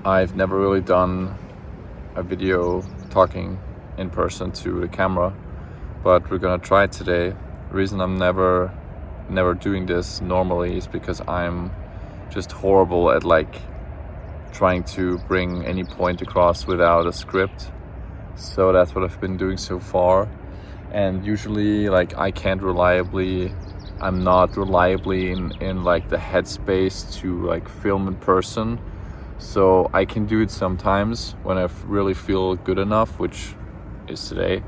I've never really done a video talking in person to the camera, but we're gonna try it today. The reason I'm never doing this normally is because I'm just horrible at trying to bring any point across without a script. So that's what I've been doing so far. And usually I'm not reliably in the headspace to film in person. So I can do it sometimes when I really feel good enough, which is today,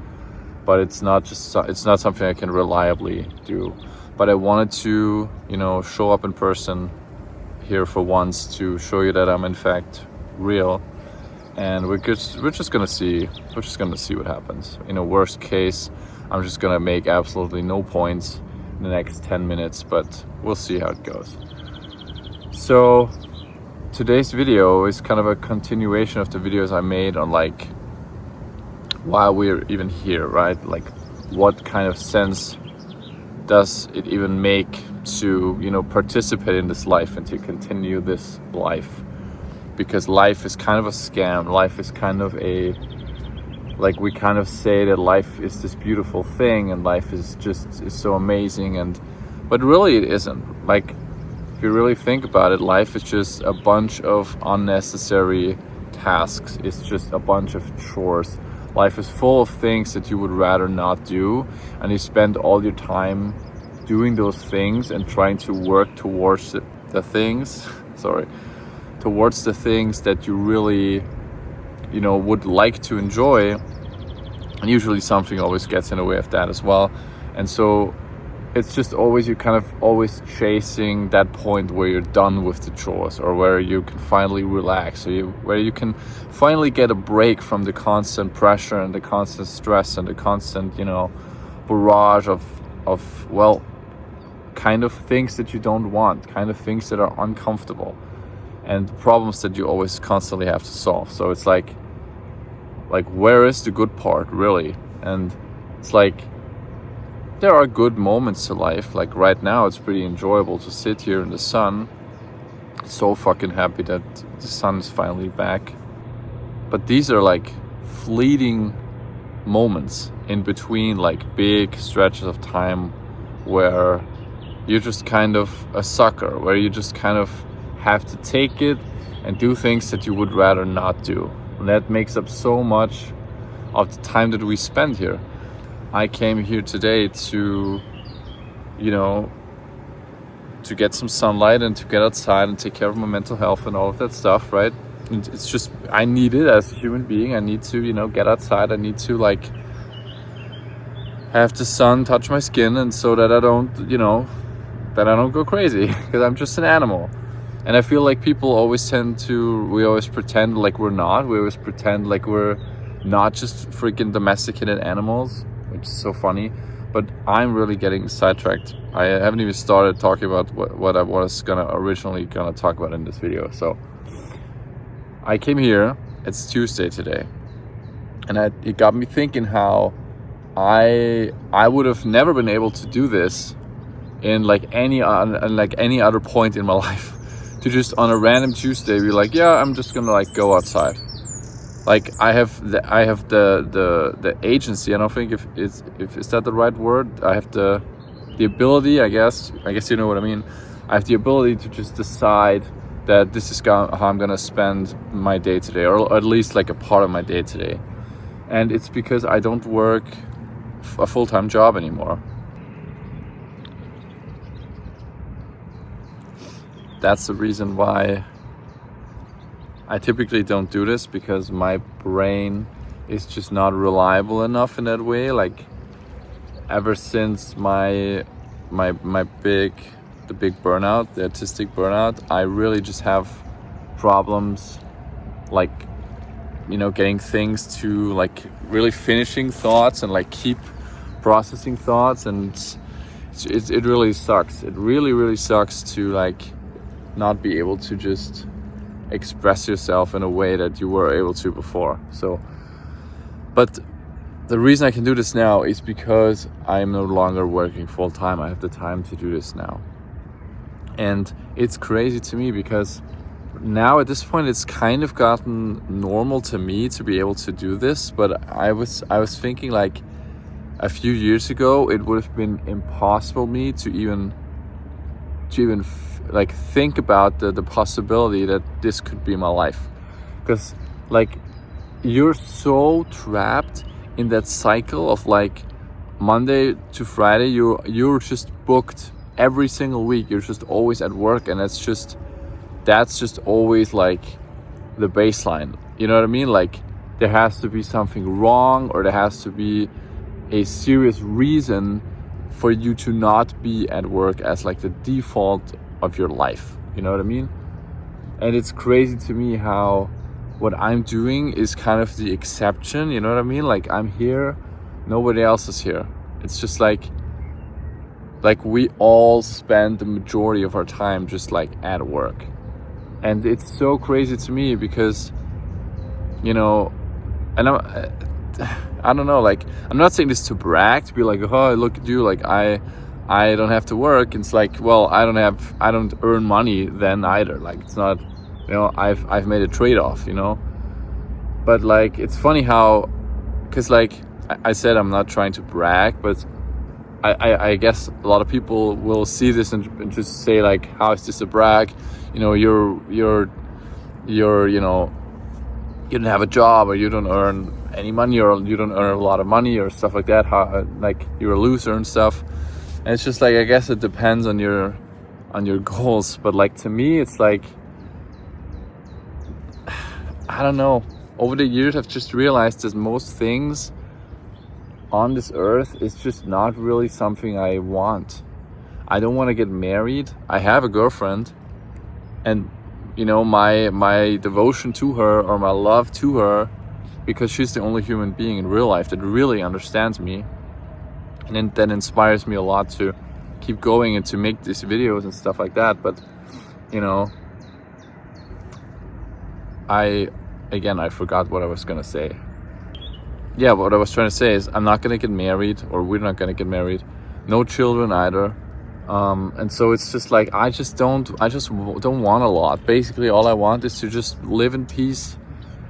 but it's not something I can reliably do. But I wanted to, show up in person here for once to show you that I'm in fact real. And we're just gonna see what happens. In a worst case, I'm just gonna make absolutely no points in the next 10 minutes, but we'll see how it goes. So today's video is kind of a continuation of the videos I made on why we're even here, right? What kind of sense does it even make to, participate in this life and to continue this life? Because life is kind of a scam. Life is kind of we kind of say that life is this beautiful thing and life is so amazing, but really it isn't. If you really think about it, life is just a bunch of unnecessary tasks. It's just a bunch of chores. Life is full of things that you would rather not do, and you spend all your time doing those things and trying to work towards the things towards the things that you really would like to enjoy, and usually something always gets in the way of that as well. And so it's just you're kind of always chasing that point where you're done with the chores, or where you can finally relax, or where you can finally get a break from the constant pressure and the constant stress and the constant barrage of kind of things that you don't want, kind of things that are uncomfortable, and problems that you always constantly have to solve. So it's where is the good part really? And it's there are good moments to life. Right now it's pretty enjoyable to sit here in the sun. So fucking happy that the sun is finally back. But these are fleeting moments in between big stretches of time where you're just kind of a sucker, where you just kind of have to take it and do things that you would rather not do. And that makes up so much of the time that we spend here. I came here today to get some sunlight and to get outside and take care of my mental health and all of that stuff, right? And it's just, I need it as a human being. I need to, get outside. I need to have the sun touch my skin, and so that I don't go crazy, because I'm just an animal. And I feel people always we always pretend we're not. We always pretend we're not just freaking domesticated animals, which is so funny. But I'm really getting sidetracked. I haven't even started talking about what I was originally gonna talk about in this video. So I came here, it's Tuesday today, and it got me thinking how I would have never been able to do this in any other point in my life. To just on a random Tuesday be I'm just gonna go outside. I have the agency. I don't think if is that the right word. I have the ability, I guess you know what I mean. I have the ability to just decide that this is how I'm gonna spend my day today, or at least a part of my day today. And it's because I don't work a full-time job anymore. That's the reason why I typically don't do this, because my brain is just not reliable enough in that way. Ever since the big burnout, the artistic burnout, I really just have problems getting things to really finishing thoughts and keep processing thoughts, and it really sucks. It really sucks to not be able to just express yourself in a way that you were able to before. So, but the reason I can do this now is because I am no longer working full time. I have the time to do this now. And it's crazy to me because now at this point it's kind of gotten normal to me to be able to do this, but I was thinking like a few years ago it would have been impossible me to even like think about the possibility that this could be my life, because like you're so trapped in that cycle of like Monday to Friday you're just booked every single week. You're just always at work, and that's just always like the baseline, you know what I mean? Like there has to be something wrong, or there has to be a serious reason for you to not be at work as like the default of your life, you know what I mean? And it's crazy to me how what I'm doing is kind of the exception, you know what I mean? Like I'm here, nobody else is here. It's just like we all spend the majority of our time just like at work. And it's so crazy to me because, you know, and I don't know, like I'm not saying this to brag, to be like, oh, look at you, like I don't have to work. It's like, well, I don't earn money then either. Like it's not, you know, I've made a trade-off, you know. But like it's funny how, because like I said, I'm not trying to brag, but I guess a lot of people will see this and just say like, how is this a brag? You know, you're you know, you don't have a job, or you don't earn any money, or you don't earn a lot of money, or stuff like that. How like you're a loser and stuff. And it's just like, I guess it depends on your goals. But like to me, it's like, I don't know. Over the years, I've just realized that most things on this earth is just not really something I want. I don't want to get married. I have a girlfriend, and you know, my devotion to her, or my love to her, because she's the only human being in real life that really understands me, and then that inspires me a lot to keep going and to make these videos and stuff like that. But you know, I forgot what I was gonna say. Yeah, what I was trying to say is I'm not gonna get married, or we're not gonna get married. No children either. And so it's just like I just don't want a lot. Basically, all I want is to just live in peace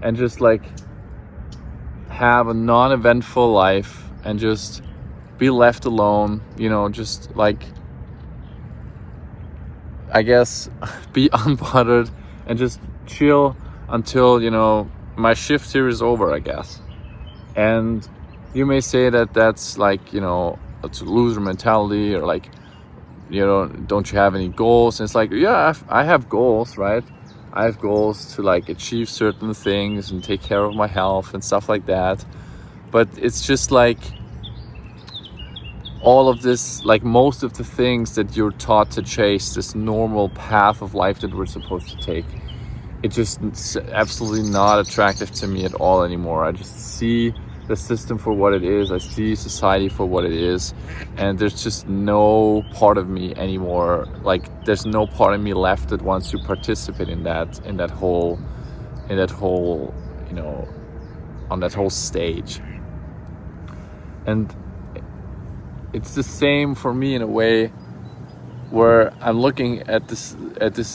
and just like have a non-eventful life and just be left alone. You know, just like, I guess, be unbothered and just chill until, you know, my shift here is over, I guess. And you may say that that's like, you know, it's a loser mentality, or like, you know, don't you have any goals? And it's like, yeah, I have goals, right? I have goals to like achieve certain things and take care of my health and stuff like that. But it's just like all of this, like most of the things that you're taught to chase, this normal path of life that we're supposed to take, it's just absolutely not attractive to me at all anymore. I just see the system for what it is. I see society for what it is, and there's just no part of me anymore. Like there's no part of me left that wants to participate in that whole, you know, on that whole stage. And it's the same for me in a way, where I'm looking at this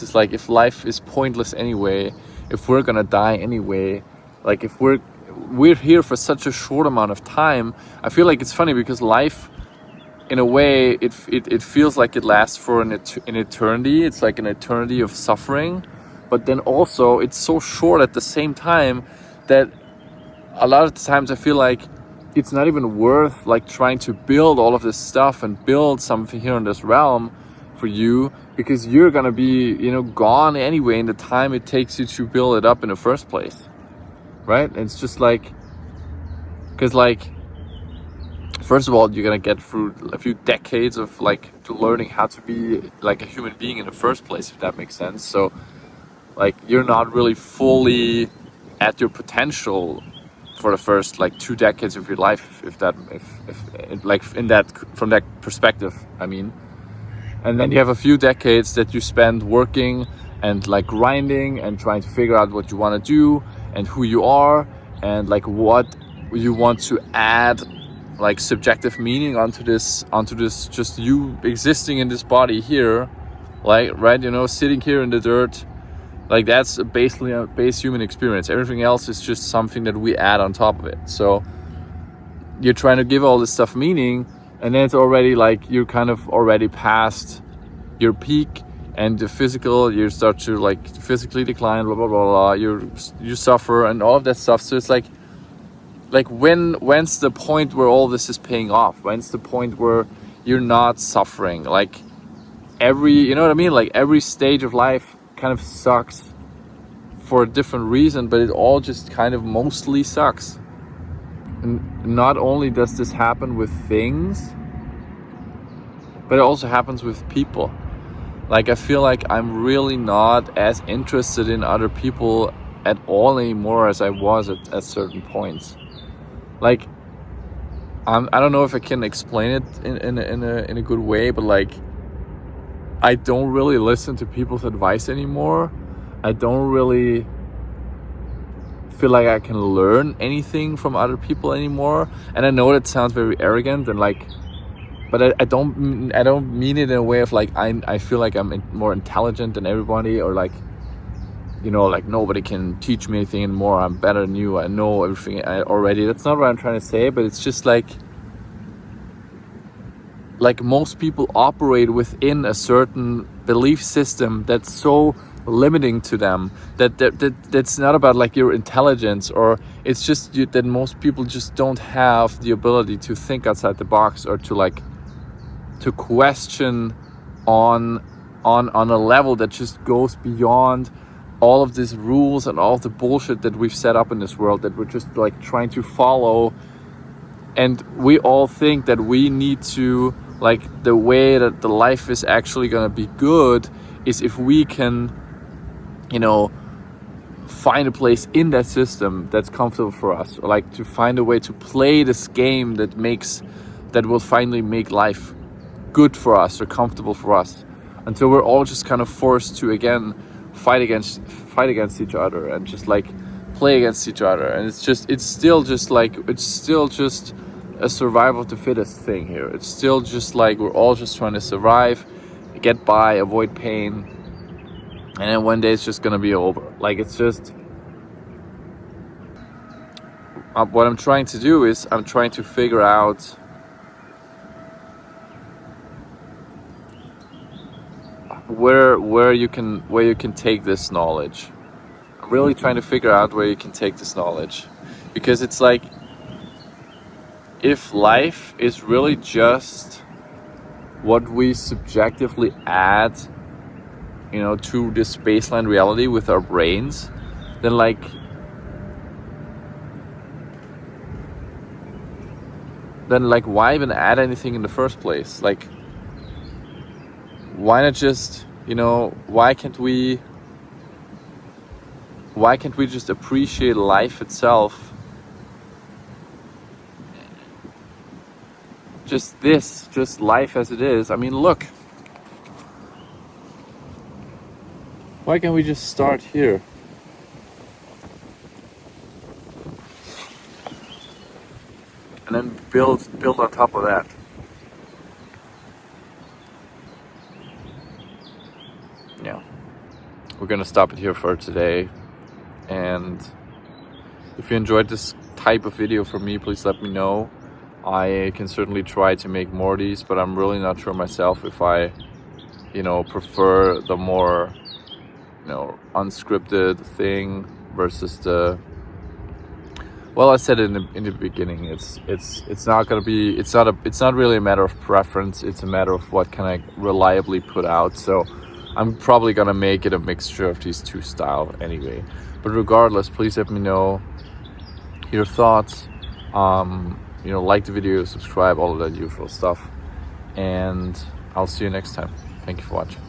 is like, if life is pointless anyway, if we're gonna die anyway, like if we're here for such a short amount of time. I feel like it's funny because life, in a way, it feels like it lasts for an eternity. It's like an eternity of suffering, but then also it's so short at the same time that a lot of the times I feel like it's not even worth like trying to build all of this stuff and build something here in this realm for you, because you're gonna be, you know, gone anyway in the time it takes you to build it up in the first place, right? And it's just like, because like, first of all, you're gonna get through a few decades of like to learning how to be like a human being in the first place, if that makes sense. So like you're not really fully at your potential for the first like 2 decades of your life, if like in that, from that perspective, I mean. And then you have a few decades that you spend working and like grinding and trying to figure out what you want to do and who you are and like what you want to add like subjective meaning onto this just you existing in this body here, like, right, you know, sitting here in the dirt Like that's basically a base human experience. Everything else is just something that we add on top of it. So you're trying to give all this stuff meaning, and then it's already like you're kind of already past your peak, and the physical, you start to like physically decline, blah blah blah blah. You suffer and all of that stuff. So it's like when's the point where all this is paying off? When's the point where you're not suffering? Like you know what I mean? Like every stage of life kind of sucks for a different reason, but it all just kind of mostly sucks. And not only does this happen with things, but it also happens with people. Like I feel like I'm really not as interested in other people at all anymore as I was at certain points. Like I don't know if I can explain it in a good way, but like I don't really listen to people's advice anymore. I don't really feel like I can learn anything from other people anymore. And I know that sounds very arrogant and like, but I don't mean it in a way of like I feel like I'm more intelligent than everybody, or like, you know, like nobody can teach me anything anymore. I'm better than you. I know everything already. That's not what I'm trying to say, but it's just like most people operate within a certain belief system that's so limiting to them that's not about like your intelligence, or it's just that most people just don't have the ability to think outside the box, or to like to question on a level that just goes beyond all of these rules and all of the bullshit that we've set up in this world that we're just like trying to follow. And we all think that we need to, like, the way that the life is actually gonna be good is if we can, you know, find a place in that system that's comfortable for us, or like to find a way to play this game that will finally make life good for us or comfortable for us, until we're all just kind of forced to again fight against each other and just like play against each other. And it's still just a survival of the fittest thing here. It's still just like we're all just trying to survive, get by, avoid pain, and then one day it's just gonna be over. Like it's just what I'm trying to do is I'm trying to figure out where you can take this knowledge. I'm really trying to figure out where you can take this knowledge, because it's like, if life is really just what we subjectively add, you know, to this baseline reality with our brains, then like why even add anything in the first place? Like, why not just, you know, why can't we just appreciate life itself? Just life as it is. I mean, look, why can't we just start here? And then build on top of that. Yeah. We're gonna stop it here for today. And if you enjoyed this type of video from me, please let me know. I can certainly try to make more of these, but I'm really not sure myself if I, you know, prefer the more, you know, unscripted thing versus the, well, I said it in the beginning, it's not gonna be, it's not really a matter of preference, it's a matter of what can I reliably put out. So I'm probably gonna make it a mixture of these two styles anyway. But regardless, please let me know your thoughts. You know, like the video, subscribe, all of that usual stuff. And I'll see you next time. Thank you for watching.